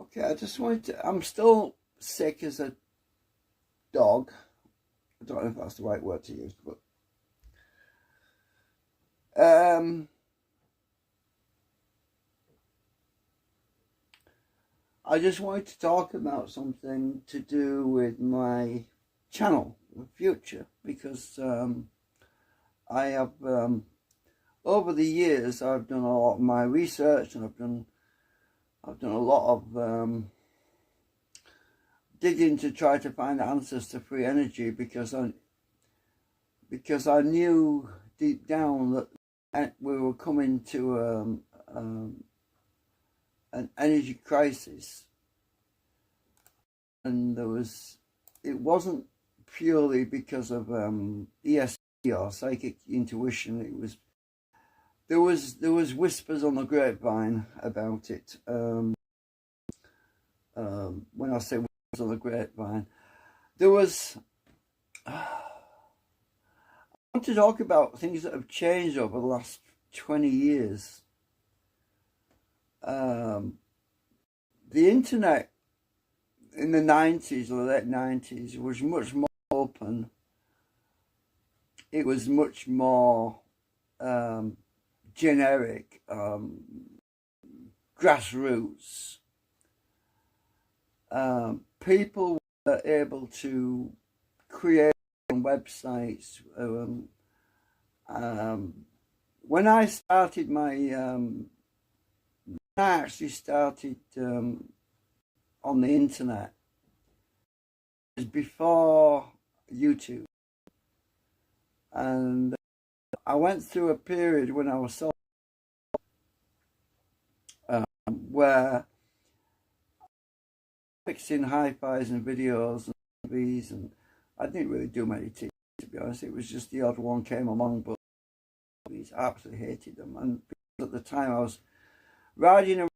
Okay, I just wanted to, I'm still sick as a dog. I don't know if that's the right word to use, but I just wanted to talk about something to do with my channel, the future, because I have, over the years, I've done a lot of my research, and I've done a lot of digging to try to find answers to free energy, because I knew deep down that we were coming to an energy crisis, and it wasn't purely because of ESP or psychic intuition. There was whispers on the grapevine about it. When I say whispers on the grapevine, there was. I want to talk about things that have changed over the last 20 years. The internet in the 90s or late 90s was much more open. It was much more generic, grassroots. People were able to create websites. When I started I actually started on the internet, it was before YouTube, and I went through a period when I was so where fixing hi-fis and videos and TVs, and I didn't really do many TVs, to be honest. It was just the odd one came along, but I absolutely hated them. And at the time I was riding a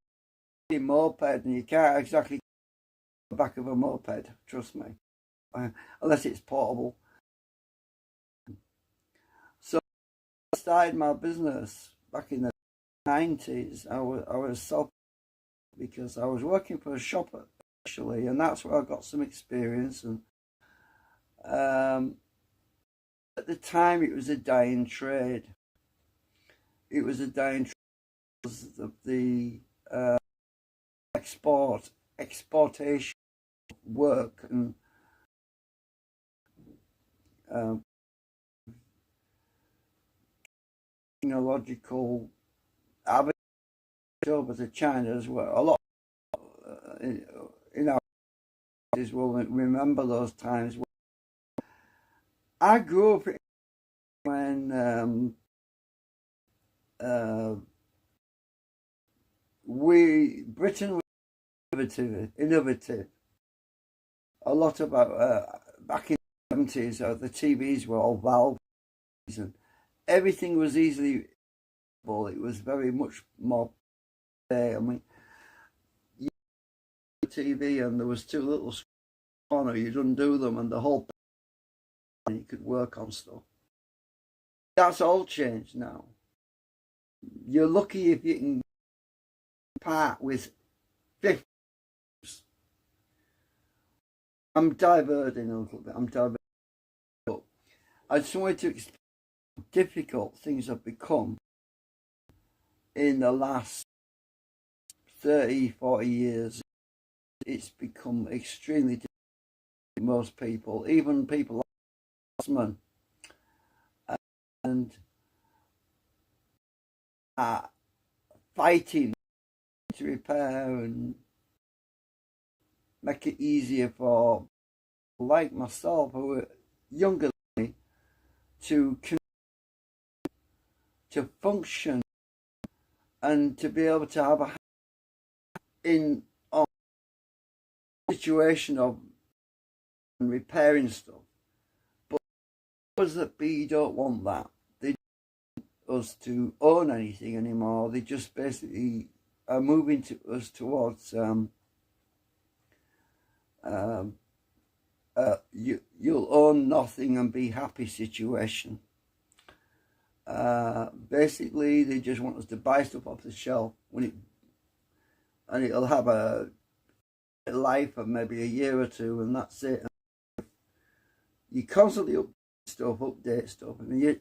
moped, and you can't exactly the back of a moped, trust me, unless it's portable. So I started my business back in the 90s. I was self, because I was working for a shop actually, and that's where I got some experience. And at the time, it was a dying trade. It was a dying trade because of the exportation work, and technological avenue over to China as well. A lot in our cities will remember those times. I grew up when Britain was innovative. A lot about back in the 70s, the TVs were all valves, and everything was easily. Well, it was very much more. I mean, you had TV, and there was two little screens on, or you'd undo them, and the whole and you could work on stuff. That's all changed now. You're lucky if you can part with 50. I'm diverting a little bit. But I just wanted to explain how difficult things have become in the last 30, 40 years. It's become extremely difficult for most people, even people like Osman, and fighting to repair and make it easier for people like myself, who are younger than me, to function and to be able to have a in on situation of repairing stuff. But powers that be don't want that. They don't want us to own anything anymore. They just basically are moving to us towards um, you'll own nothing and be happy situation. Basically, they just want us to buy stuff off the shelf and it'll have a life of maybe a year or two, and that's it. You constantly update stuff. I mean,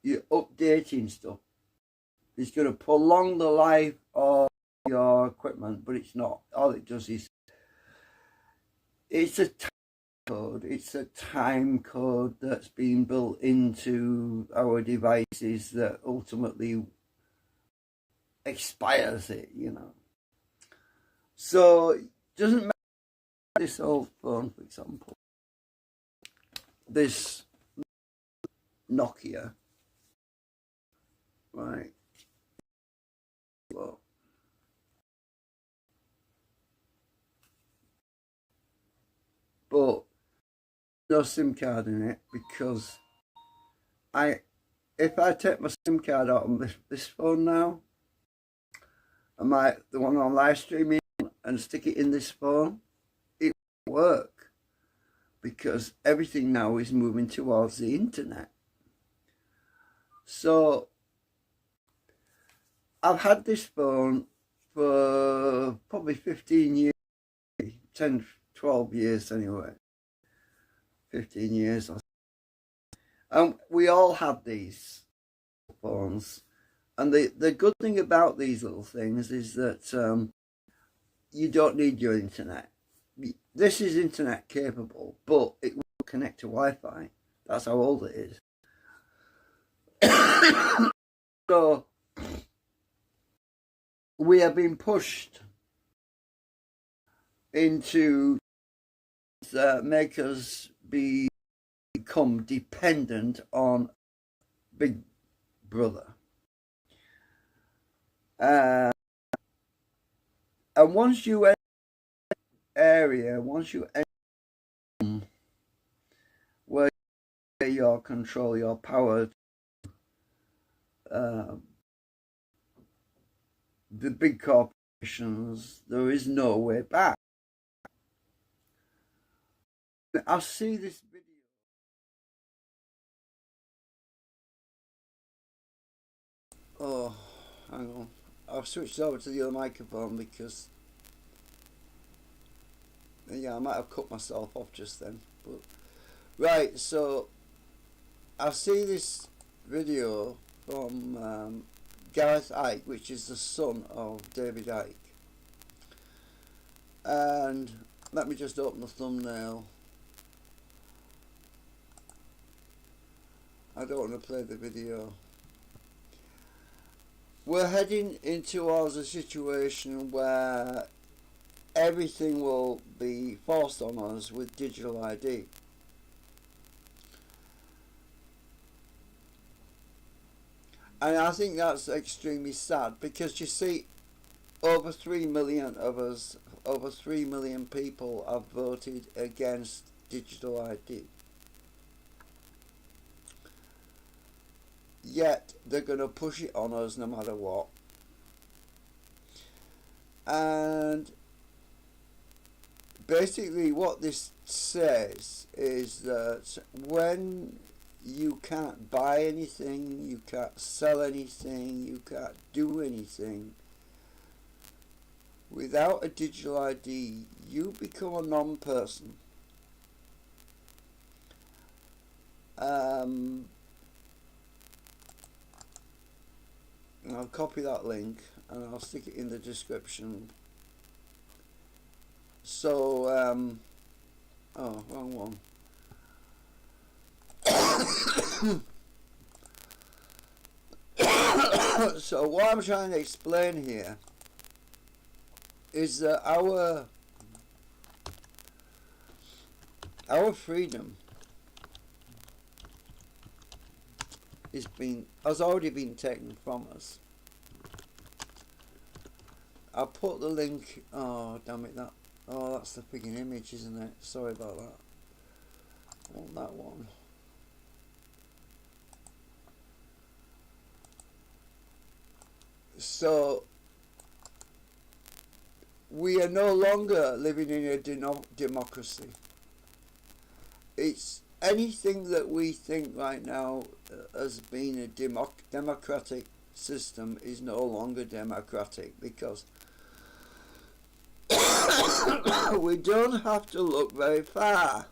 you're updating stuff. It's going to prolong the life of your equipment, but it's not. All it does is it's a time code. It's a time code that's been built into our devices that ultimately expires it, you know. So it doesn't matter. This old phone, for example, this Nokia, right? Well, but no SIM card in it because if I take my SIM card out on this phone now, the one I'm live streaming, and stick it in this phone, it won't work because everything now is moving towards the internet. So I've had this phone for probably 15 years, 10, 12 years anyway. 15 years. And we all have these phones. And the good thing about these little things is that you don't need your internet. This is internet capable, but it will connect to Wi-Fi. That's how old it is. So we have been pushed into make us become dependent on Big Brother. And once you enter area, once you enter where your control, your power, the big corporations, there is no way back. I see this video. Oh, hang on. I've switched over to the other microphone because, yeah, I might have cut myself off just then. But right, so I see this video from Gareth Icke, which is the son of David Icke. And let me just open the thumbnail. I don't want to play the video. We're heading towards a situation where everything will be forced on us with digital ID. And I think that's extremely sad because you see, over 3 million of us, over 3 million people have voted against digital ID. Yet they're going to push it on us no matter what. And basically what this says is that when you can't buy anything, you can't sell anything, you can't do anything without a digital ID, you become a non-person. I'll copy that link and I'll stick it in the description. So, oh, wrong one. So what I'm trying to explain here is that our freedom has already been taken from us. I'll put the link. Oh damn it! That's the freaking image, isn't it? Sorry about that. I want that one. So we are no longer living in a democracy. It's anything that we think right now as being a democratic system is no longer democratic, because we don't have to look very far.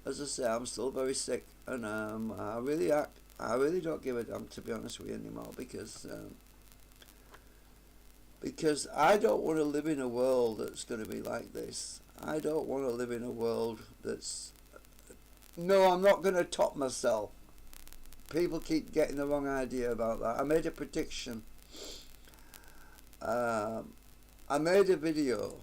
As I say, I'm still very sick, and I really don't give a damn, to be honest with you, anymore, because I don't want to live in a world that's going to be like this. I don't want to live in a world that's... No, I'm not going to top myself. People keep getting the wrong idea about that. I made a prediction. I made a video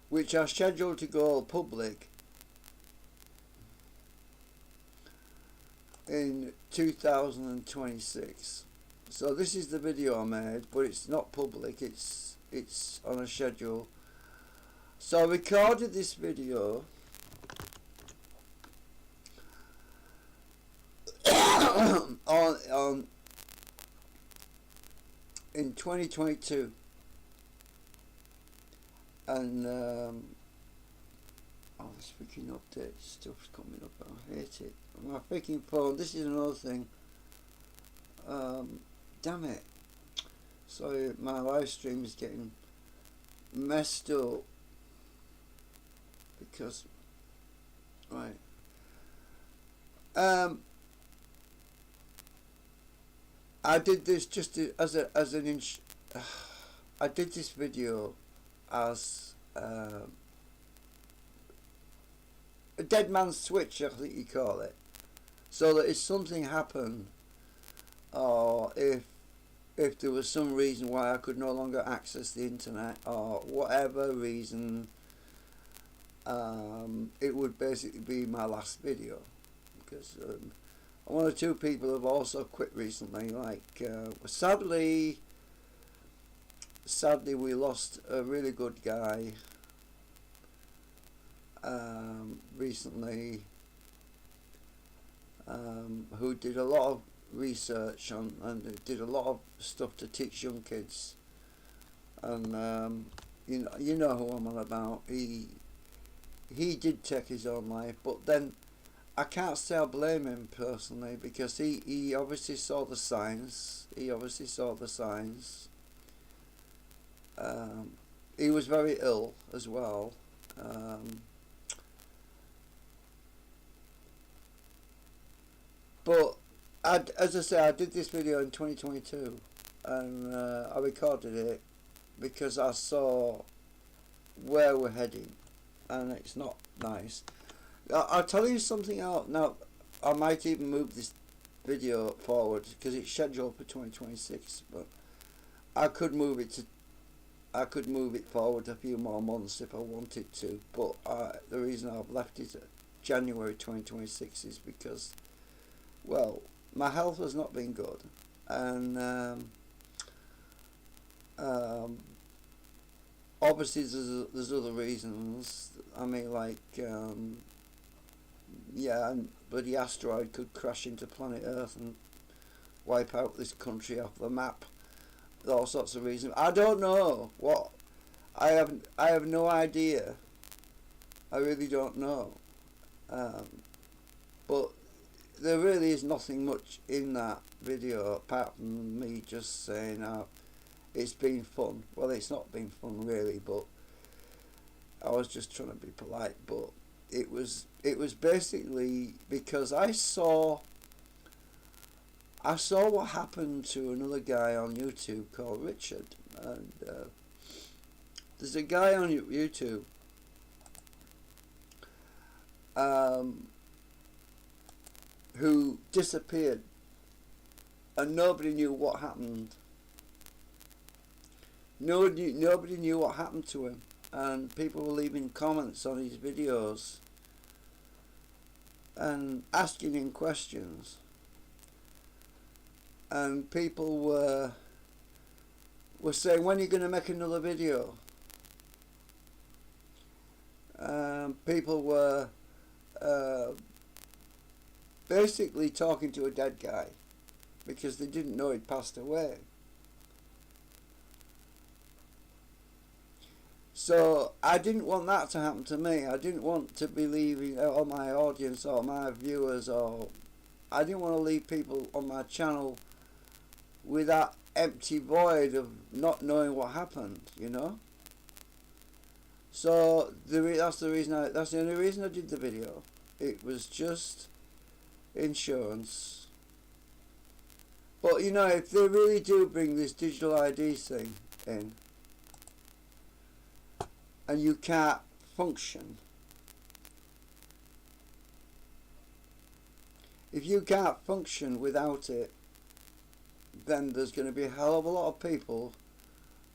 which are scheduled to go public in 2026. So this is the video I made, but it's not public. It's on a schedule. So I recorded this video on in 2022, and oh, this freaking update stuff's coming up. I hate it. My freaking phone. This is another thing. Damn it. Sorry, my live stream is getting messed up because, right. I did this just I did this video as a dead man's switch, I think you call it, so that if something happened, or if there was some reason why I could no longer access the internet, or whatever reason, it would basically be my last video, because one or two people have also quit recently. Like sadly we lost a really good guy recently, who did a lot of research on and did a lot of stuff to teach young kids, and you know who I'm on about. He did take his own life, but then I can't say I blame him personally, because he obviously saw the signs. He was very ill as well. But as I say, I did this video in 2022, and I recorded it because I saw where we're heading, and it's not nice. I'll tell you something else. Now, I might even move this video forward because it's scheduled for 2026, but I could move it forward a few more months if I wanted to. But the reason I've left it at January 2026 is because, well, my health has not been good, and obviously there's other reasons. I mean, like yeah, and bloody asteroid could crash into planet Earth and wipe out this country off the map. All sorts of reasons. I don't know what. I have no idea. I really don't know. But there really is nothing much in that video apart from me just saying it's been fun. Well, it's not been fun really, but I was just trying to be polite. But it was basically because I saw what happened to another guy on YouTube called Richard, and there's a guy on YouTube who disappeared, and nobody knew what happened. Nobody knew what happened to him, and people were leaving comments on his videos and asking him questions, and people were saying, when are you going to make another video? People were basically talking to a dead guy because they didn't know he'd passed away. So I didn't want that to happen to me. I didn't want to be leaving all my audience or my viewers, or I didn't want to leave people on my channel with that empty void of not knowing what happened, you know. So that's the reason. That's the only reason I did the video. It was just insurance. But you know, if they really do bring this digital ID thing in, and you can't function, if you can't function without it, then there's going to be a hell of a lot of people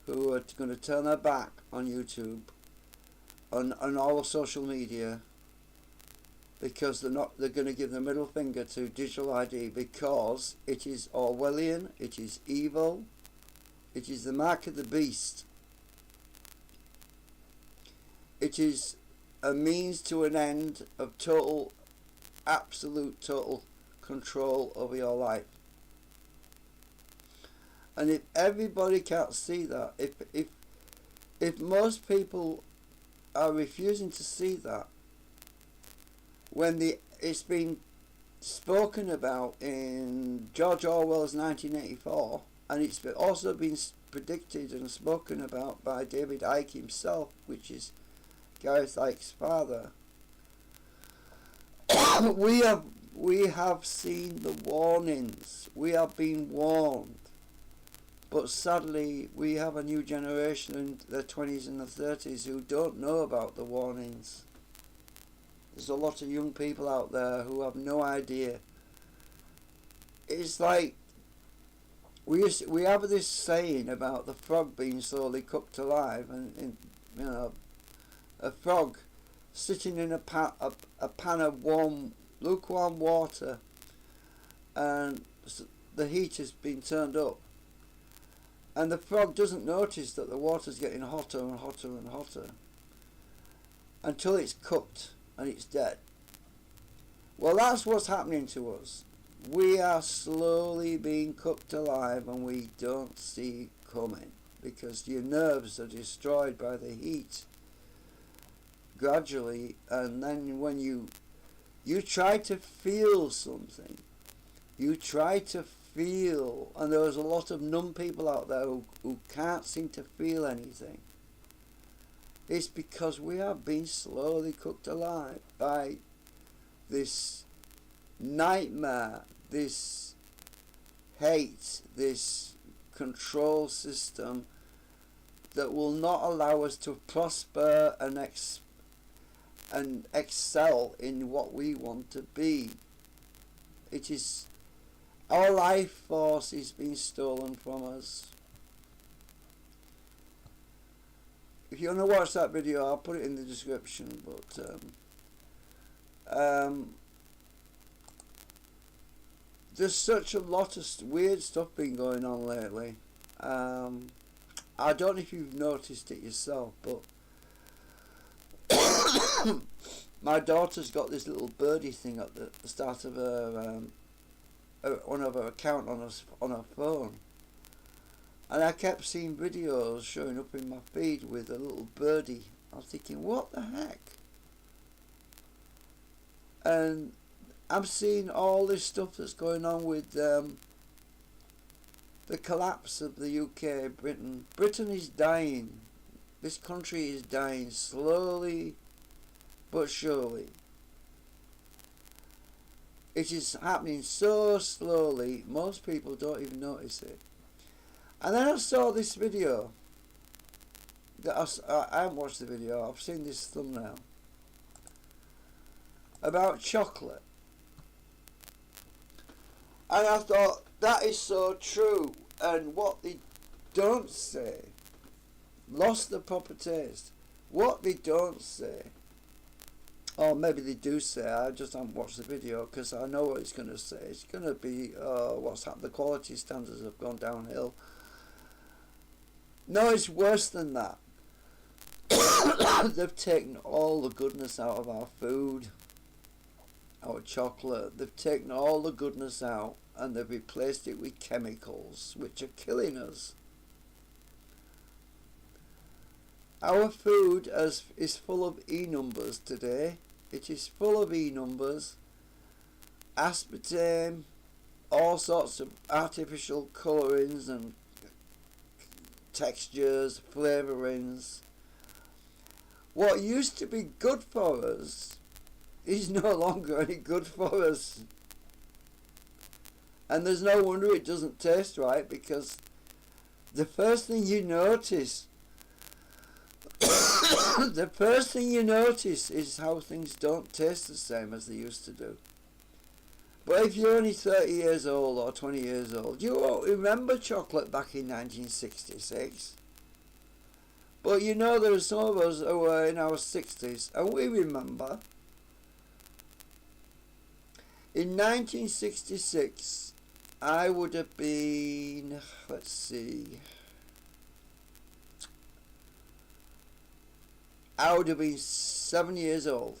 who are going to turn their back on YouTube, on all of social media, because they're going to give the middle finger to digital ID, because it is Orwellian, it is evil, it is the mark of the beast. It is a means to an end of total, absolute total control over your life. And if everybody can't see that, if most people are refusing to see that, when it's been spoken about in George Orwell's 1984, and it's also been predicted and spoken about by David Icke himself, which is Gareth Icke's father, we have seen the warnings. We have been warned. But sadly, we have a new generation in their 20s and their 30s who don't know about the warnings. There's a lot of young people out there who have no idea. It's like we have this saying about the frog being slowly cooked alive, and you know, a frog sitting in a pan of warm, lukewarm water, and the heat has been turned up, and the frog doesn't notice that the water's getting hotter and hotter and hotter until it's cooked and it's dead. Well, that's what's happening to us. We are slowly being cooked alive, and we don't see it coming, because your nerves are destroyed by the heat gradually. And then when you try to feel something, you try to feel, and there's a lot of numb people out there who can't seem to feel anything. It's because we are being slowly cooked alive by this nightmare, this hate, this control system that will not allow us to prosper and excel in what we want to be. It is, our life force is being stolen from us. If you want to watch that video, I'll put it in the description. But there's such a lot of weird stuff been going on lately. I don't know if you've noticed it yourself, but my daughter's got this little birdie thing at the start of her one of her account on her phone, and I kept seeing videos showing up in my feed with a little birdie. I was thinking, what the heck? And I'm seeing all this stuff that's going on with the collapse of the UK, Britain. Britain is dying. This country is dying slowly but surely. It is happening so slowly, most people don't even notice it. And then I saw this video. I haven't watched the video, I've seen this thumbnail about chocolate. And I thought, that is so true. And what they don't say, lost the proper taste. What they don't say, or maybe they do say, I just haven't watched the video, because I know what it's going to say. It's going to be, what's happened, the quality standards have gone downhill. No, it's worse than that. They've taken all the goodness out of our food. our chocolate. They've taken all the goodness out and they've replaced it with chemicals which are killing us. Our food is full of E numbers today. It is full of E numbers, aspartame, all sorts of artificial colourings and textures, flavourings. What used to be good for us is no longer any good for us. And there's no wonder it doesn't taste right, because the first thing you notice the first thing you notice is how things don't taste the same as they used to do. But if you're only 30 years old or 20 years old, you won't remember chocolate back in 1966. But you know, there are some of us who are in our 60s and we remember. In 1966, I would have been, let's see, I would have been 7 years old.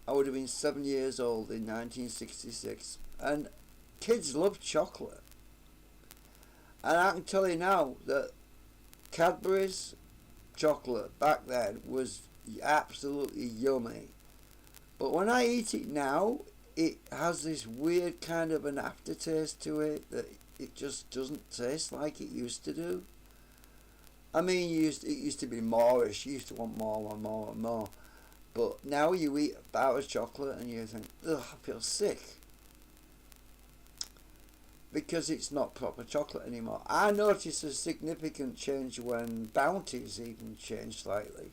I would have been 7 years old in 1966. And kids love chocolate. And I can tell you now that Cadbury's chocolate back then was absolutely yummy. But when I eat it now, it has this weird kind of an aftertaste to it that it just doesn't taste like it used to do. I mean, it used to be moreish. You used to want more and more and more. But now you eat a bar of chocolate and you think, ugh, I feel sick. Because it's not proper chocolate anymore. I noticed a significant change when Bounty's even changed slightly.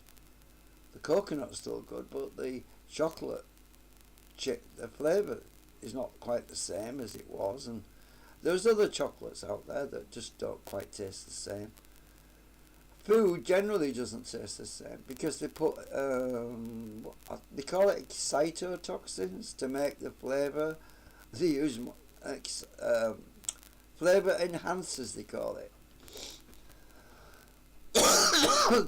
The coconut's still good, but the chocolate, the flavour is not quite the same as it was. And there's other chocolates out there that just don't quite taste the same. Food generally doesn't taste the same because they put they call it excitotoxins to make the flavour. They use flavour enhancers, they call it.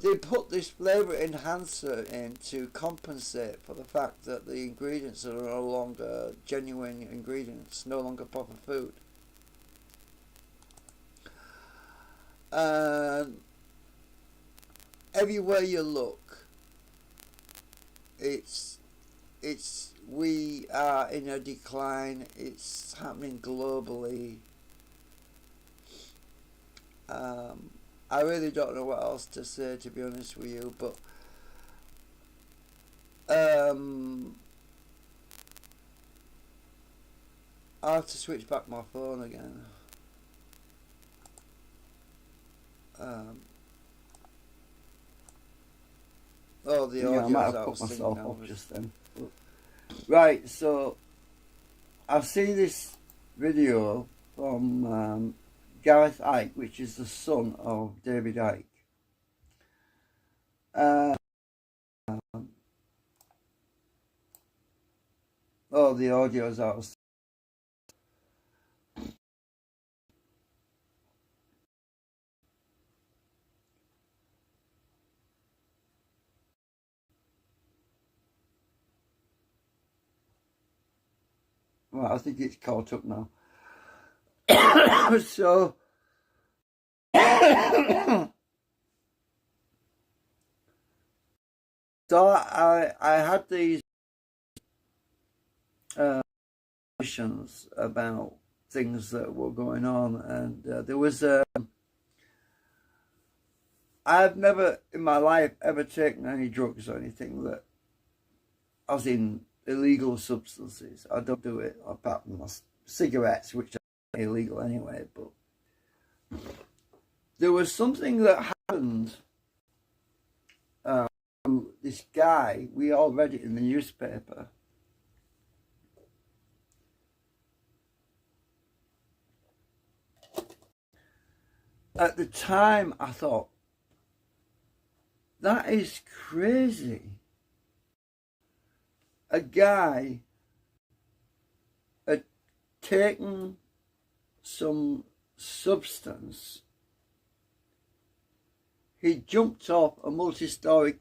They put this flavour enhancer in to compensate for the fact that the ingredients are no longer genuine ingredients, no longer proper food. And everywhere you look, we are in a decline. It's happening globally. I really don't know what else to say, to be honest with you, but I'll have to switch back my phone again. Oh, the audio's I might have out put myself off now. just then. Right, so I've seen this video from Gareth Icke, which is the son of David Icke. Oh, the audio's out. Well, I think it's caught up now. So I had these questions about things that were going on, and there was I've never in my life ever taken any drugs or anything that, as in illegal substances. I don't do it apart from cigarettes, which are illegal anyway. But there was something that happened. This guy, we all read it in the newspaper. At the time, I thought, that is crazy. A guy had taken some substance. He jumped off a multi-story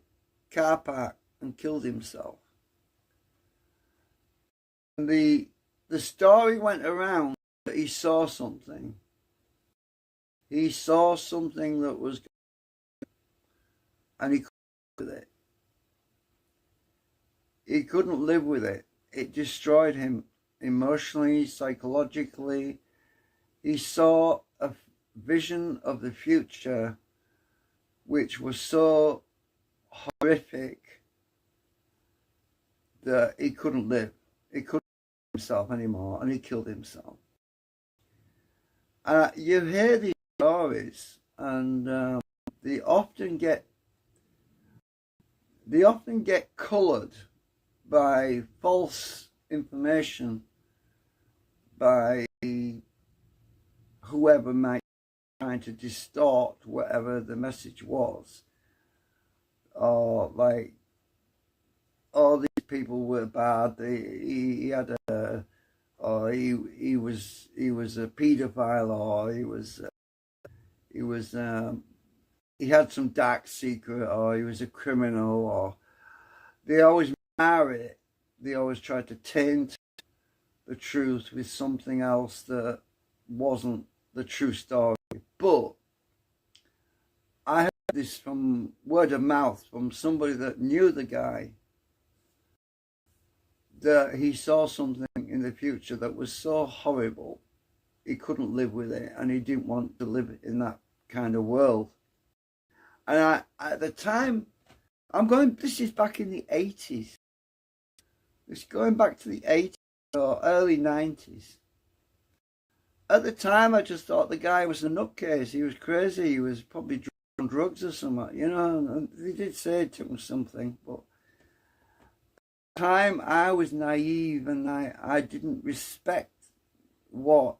car park and killed himself. The story went around that he saw something. He saw something that was, and he couldn't live with it. He couldn't live with it. It destroyed him emotionally, psychologically. He saw a vision of the future which was so horrific that he couldn't live. He couldn't live himself anymore, and he killed himself. And you hear these stories, and they often get coloured by false information, by whoever might be trying to distort whatever the message was, or like, all these people were bad. He had a, or he was a paedophile, or he had some dark secret, or he was a criminal, or they always marry it. They always try to taint the truth with something else that wasn't the true story. But I heard this from word of mouth from somebody that knew the guy, that he saw something in the future that was so horrible he couldn't live with it, and he didn't want to live in that kind of world. And at the time, this is back in the 80s. It's going back to the 80s or early 90s. At the time, I just thought the guy was a nutcase. He was crazy. He was probably on drugs or something, you know. And they did say it took him something, but at the time I was naive, and I didn't respect what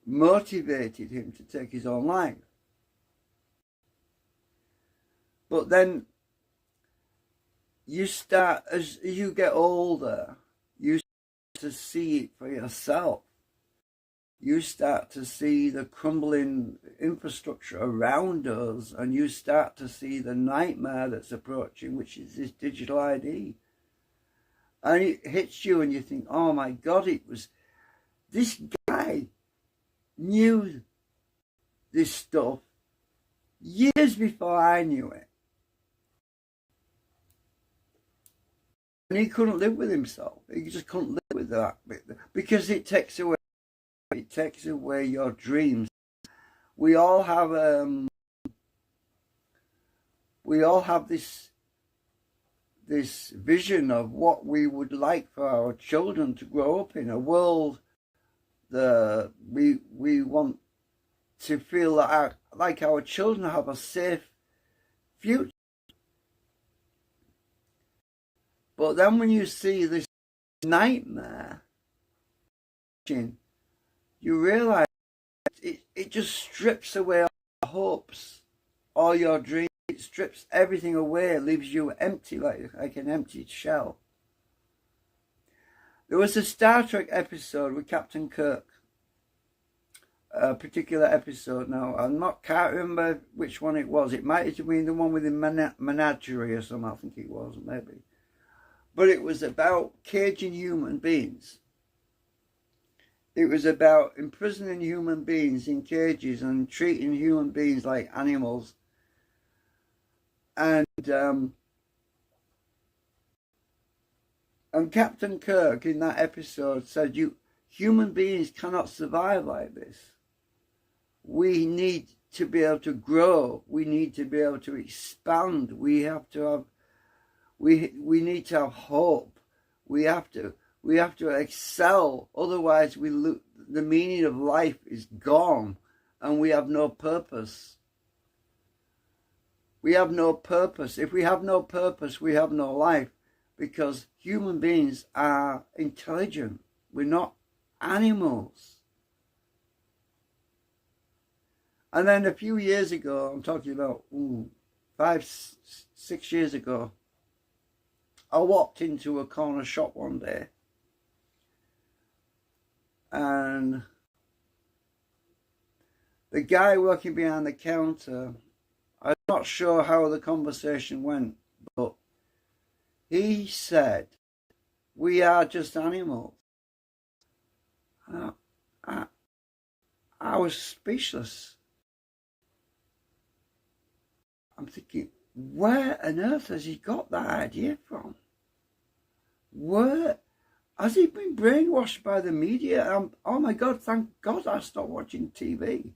motivated him to take his own life. But then you start, as you get older, you start to see it for yourself. You start to see the crumbling infrastructure around us, and you start to see the nightmare that's approaching, which is this digital ID. And it hits you, and you think, oh my God, it was this guy knew this stuff years before I knew it. And he couldn't live with himself. He just couldn't live with that, because it takes away your dreams. We all have this vision of what we would like for our children to grow up in, a world that we want to feel like our children have a safe future. But then when you see this nightmare, you realize it just strips away all your hopes, all your dreams. It strips everything away, leaves you empty, like an empty shell. There was a Star Trek episode with Captain Kirk, a particular episode. Now, can't remember which one it was. It might have been the one with the menagerie or something. I think it was, maybe. But it was about caging human beings. It was about imprisoning human beings in cages and treating human beings like animals. And Captain Kirk in that episode said, human beings cannot survive like this. We need to be able to grow. We need to be able to expand. We have to have, we need to have hope. We have to excel. Otherwise, the meaning of life is gone, and we have no purpose. We have no purpose. If we have no purpose, we have no life, because human beings are intelligent. We're not animals. And then a few years ago, I'm talking about 5, 6 years ago, I walked into a corner shop one day, and the guy working behind the counter, I'm not sure how the conversation went, but he said We are just animals. I was speechless. I'm thinking, where on earth has he got that idea from? Where has he been brainwashed by the media? Oh my God, thank God I stopped watching TV.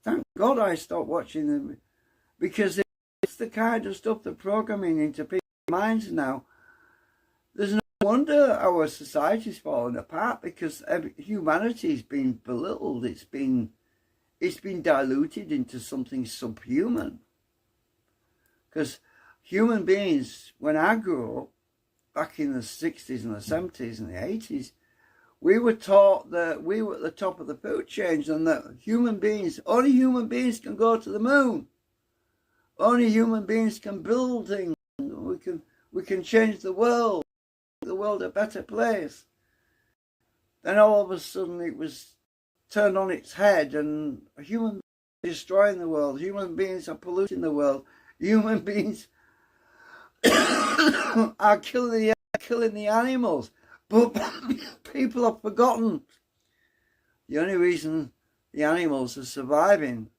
Thank God I stopped watching them, because it's the kind of stuff they're programming into people's minds now. There's no wonder our society's falling apart, because humanity's been belittled. It's been diluted into something subhuman. Because human beings, when I grew up, back in the 60s and the 70s and the 80s, we were taught that we were at the top of the food chain, and that only human beings can go to the moon. Only human beings can build things. We can change the world, make the world a better place. Then all of a sudden it was turned on its head, and human beings are destroying the world. Human beings are polluting the world. Human beings are killing the animals. But people have forgotten the only reason the animals are surviving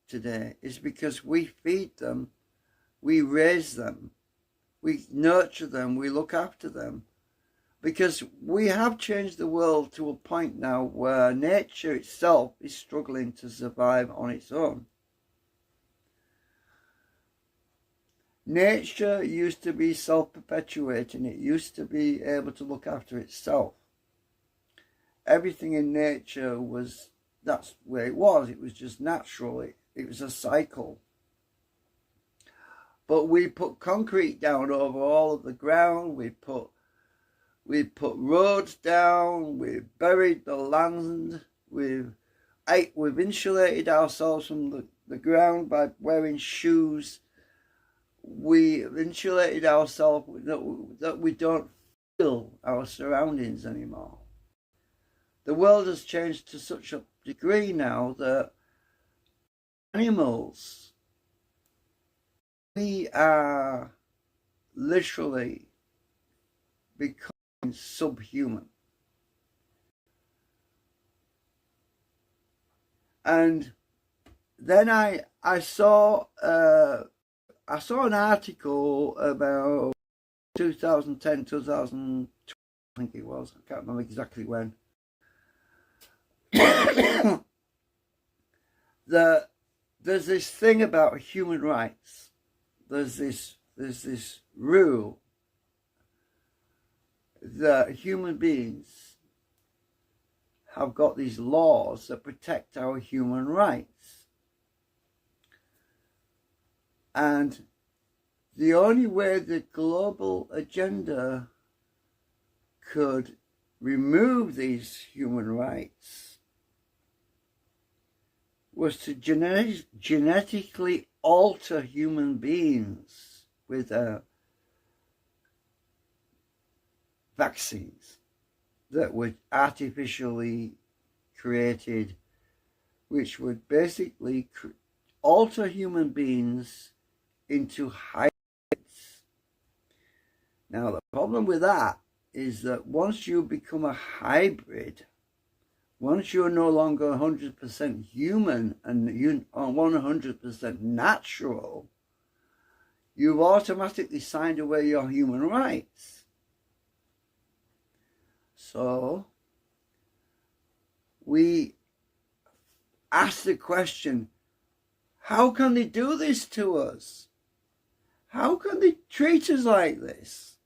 today is because we feed them, we raise them, we nurture them, we look after them. Because we have changed the world to a point now where nature itself is struggling to survive on its own. Nature used to be self-perpetuating. It used to be able to look after itself. Everything in nature that's where it was. It was just natural. It was a cycle. But we put concrete down over all of the ground. We put roads down. We've buried the land. We've insulated ourselves from the ground by wearing shoes. We insulated ourselves that we don't feel our surroundings anymore. The world has changed to such a degree now that animals, we are literally becoming subhuman. And then I saw an article about 2010, 2012, I think it was. I can't remember exactly when. That there's this thing about human rights. There's this rule that human beings have got these laws that protect our human rights. And the only way the global agenda could remove these human rights was to genetically alter human beings with vaccines that were artificially created, which would basically alter human beings into hybrids. Now, the problem with that is that once you become a hybrid, once you're no longer 100% human and you are 100% natural, you've automatically signed away your human rights. So, we ask the question, how can they do this to us? How can they treat us like this?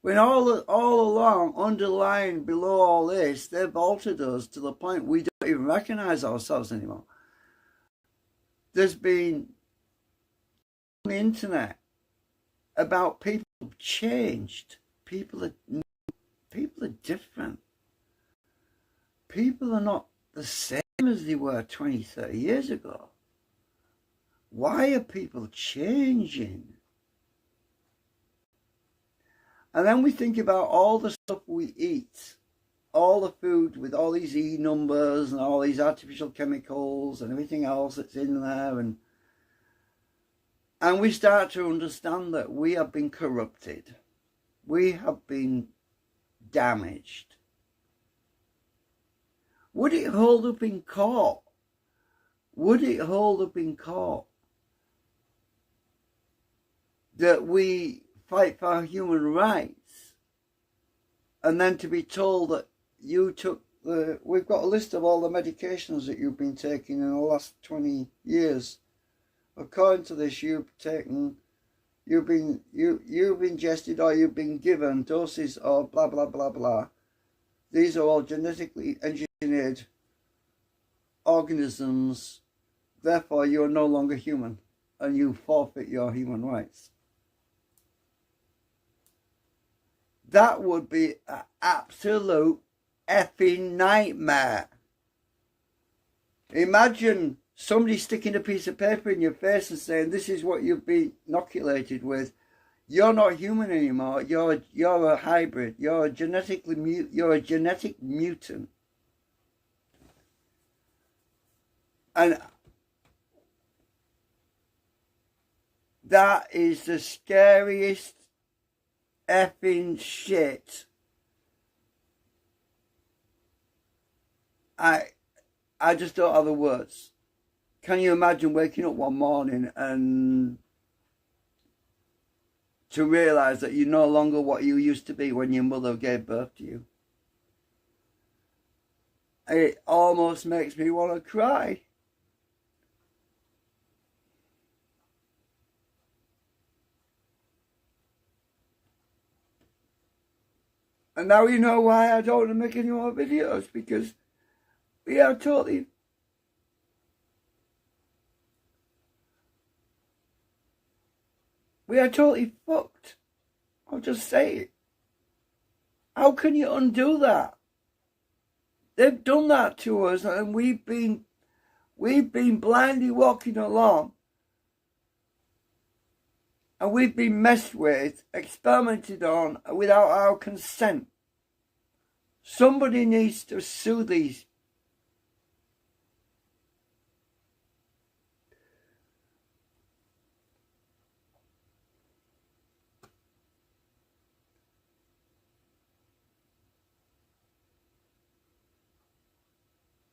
When all along, underlying below all this, they've altered us to the point we don't even recognize ourselves anymore. There's been on the internet about people who've changed. People are different. People are not the same as they were 20, 30 years ago. Why are people changing? And then we think about all the stuff we eat, all the food with all these E numbers and all these artificial chemicals and everything else that's in there. And we start to understand that we have been corrupted. We have been damaged. Would it hold up in court? Would it hold up in court that we fight for our human rights and then to be told that you took we've got a list of all the medications that you've been taking in the last 20 years. According to this, you've ingested or you've been given doses of blah, blah, blah, blah. These are all genetically engineered organisms. Therefore, you're no longer human and you forfeit your human rights. That would be an absolute effing nightmare. Imagine somebody sticking a piece of paper in your face and saying, this is what you've been inoculated with. You're not human anymore. You're a hybrid. You're a genetic mutant. And that is the scariest effing shit. I just don't have the words. Can you imagine waking up one morning and to realise that you're no longer what you used to be when your mother gave birth to you? It almost makes me want to cry. And now you know why I don't want to make any more videos, because we are totally fucked. I'll just say it. How can you undo that? They've done that to us, and we've been blindly walking along, and we've been messed with, experimented on without our consent. Somebody needs to sue these